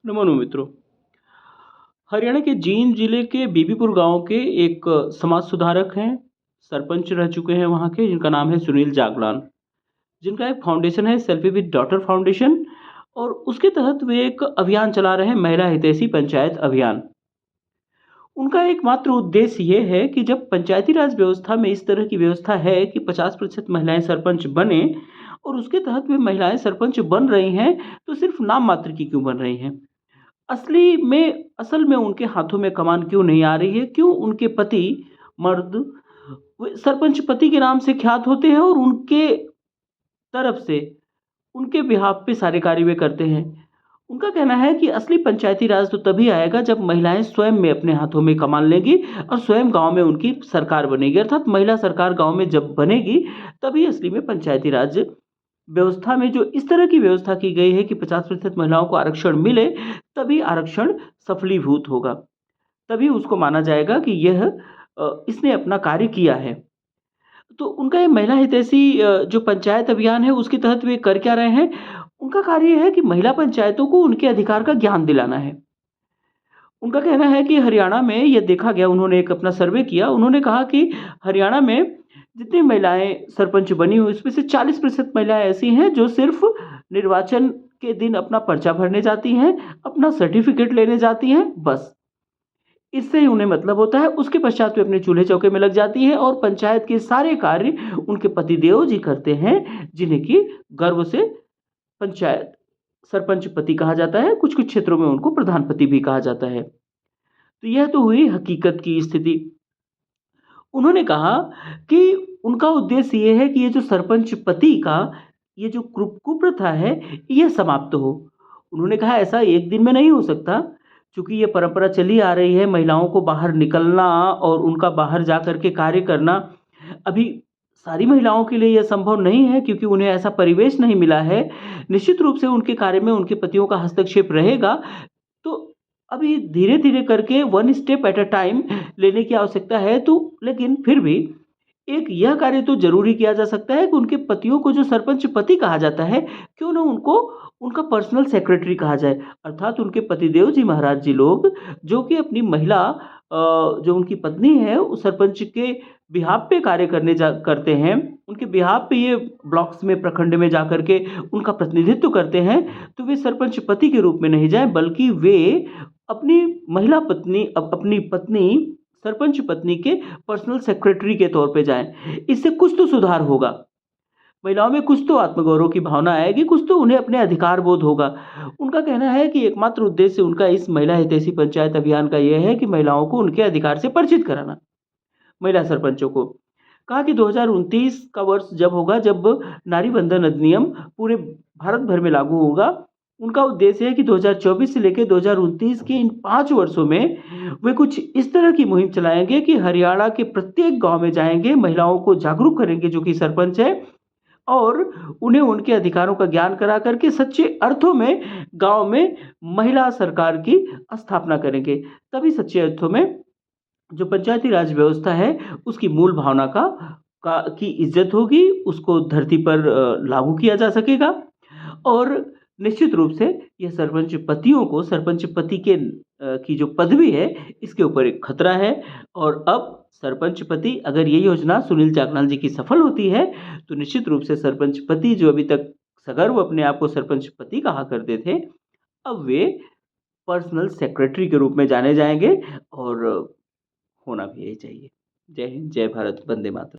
नमो मित्रों। हरियाणा के जींद जिले के बीबीपुर गांव के एक समाज सुधारक हैं, सरपंच रह चुके हैं वहां के, जिनका नाम है सुनील जागलान। जिनका एक फाउंडेशन है सेल्फी विद डॉटर फाउंडेशन, और उसके तहत वे एक अभियान चला रहे हैं, महिला हितैषी पंचायत अभियान। उनका एकमात्र उद्देश्य ये है कि जब पंचायती राज व्यवस्था में इस तरह की व्यवस्था है कि 50% महिलाएं सरपंच बने, और उसके तहत वे महिलाएं सरपंच बन रही हैं, तो सिर्फ नाम मात्र की क्यों बन रही हैं? असल में उनके हाथों में कमान क्यों नहीं आ रही है? क्यों उनके पति मर्द वे सरपंच पति के नाम से ख्यात होते हैं और उनके तरफ से उनके बिहाफ पे सारे कार्य वे करते हैं? उनका कहना है कि असली पंचायती राज तो तभी आएगा जब महिलाएं स्वयं में अपने हाथों में कमान लेंगी और स्वयं गांव में उनकी सरकार बनेगी, अर्थात महिला सरकार गांव में जब बनेगी तभी असली में पंचायती राज व्यवस्था में जो इस तरह की व्यवस्था की गई है कि 50% महिलाओं को आरक्षण मिले, तभी आरक्षण सफलीभूत होगा। तभी उसको माना जाएगा कि यह इसने अपना कार्य किया है। तो उनका ये महिला हितैषी जो पंचायत अभियान है, उसके तहत वे कर क्या रहे हैं? उनका कार्य ये है कि महिला पंचायतों को उनके अधिकार का ज्ञान दिलाना है। उनका कहना है कि हरियाणा में ये देखा गया, उन्होंने एक अपना सर्वे किया, उन्होंने कहा कि हरियाणा में जितनी महिलाएँ सरपंच बनी हुई, उसमें से 40% महिलाएँ ऐसी हैं जो सिर्फ़ निर्वाचन के दिन अपना पर्चा भरने जाती हैं, अपना सर्टिफ़िकेट लेने जाती हैं, बस। इससे ही उन्हें मतलब होता है, उसके पश्चात वे अपने चूल्हे-चौके में लग जाती हैं और पंचायत के सारे कार्य उनके पतिदेव जी करते हैं, जिन्हें कि गर्व से पंचायत सरपंच पति कहा जाता है, कुछ-कुछ क्षेत्रों में उनको प्रधान पति भी कहा जाता है। तो यह तो हुई हकीकत की स्थिति। उन्होंने कहा कि उनका उद्देश्य ये है कि ये जो सरपंच पति का ये जो कुप्रथा है, ये समाप्त हो। उन्होंने कहा ऐसा एक दिन में नहीं हो सकता, चूँकि ये परंपरा चली आ रही है, महिलाओं को बाहर निकलना और उनका बाहर जा कर के कार्य करना, अभी सारी महिलाओं के लिए यह संभव नहीं है क्योंकि उन्हें ऐसा परिवेश नहीं मिला है। निश्चित रूप से उनके कार्य में उनके पतियों का हस्तक्षेप रहेगा, तो अभी धीरे-धीरे करके one step at a time लेने की आवश्यकता है, तो लेकिन फिर भी एक यह कार्य तो ज़रूरी किया जा सकता है कि उनके पतियों को जो सरपंच पति कहा जाता है, क्यों ना उनको उनका पर्सनल सेक्रेटरी कहा जाए। अर्थात उनके पतिदेव जी महाराज जी लोग, जो कि अपनी महिला जो उनकी पत्नी है, उस सरपंच के बिहाफ़ पे कार्य करते हैं, उनके बिहाफ़ पे ये ब्लॉक्स में, प्रखंड में जाकर के उनका प्रतिनिधित्व करते हैं, तो वे सरपंच पति के रूप में नहीं जाएँ, बल्कि वे अपनी महिला पत्नी अपनी पत्नी सरपंच पत्नी के पर्सनल सेक्रेटरी के तौर पे जाएँ। इससे कुछ तो सुधार होगा। महिलाओं में कुछ तो आत्मगौरव की भावना आएगी, कुछ तो उन्हें अपने अधिकार बोध होगा। उनका कहना है कि एकमात्र उद्देश्य उनका इस महिला हितैषी पंचायत अभियान का ये है कि महिलाओं को उनके अधिकार से परिचित कराना, महिला सरपंचों को। कहा कि 2029 का वर्ष जब होगा, जब नारी बंधन अधिनियम पूरे भारत भर में लागू होगा, उनका उद्देश्य है कि 2024 से लेके 2029 के इन 5 वर्षों में वे कुछ इस तरह की मुहिम चलाएँगे कि हरियाणा के प्रत्येक गाँव में जाएँगे, महिलाओं को जागरूक करेंगे जो कि सरपंच है, और उन्हें उनके अधिकारों का ज्ञान करा कर के सच्चे अर्थों में गाँव में महिला सरकार की स्थापना करेंगे। तभी सच्चे अर्थों में जो पंचायती राज व्यवस्था है, उसकी मूल भावना की इज़्ज़त होगी, उसको धरती पर लागू किया जा सकेगा, और निश्चित रूप से ये सरपंच पतियों को, सरपंच पति की जो पदवी है, इसके ऊपर एक खतरा है। और अब सरपंच पति, अगर ये योजना सुनील जाखलाल जी की सफल होती है, तो निश्चित रूप से सरपंच पति जो अभी तक सगर्व अपने आप को सरपंच पति कहा करते थे, अब वे पर्सनल सेक्रेटरी के रूप में जाने जाएँगे, और होना भी यही चाहिए। जय हिंद, जय भारत, वंदे मातरम।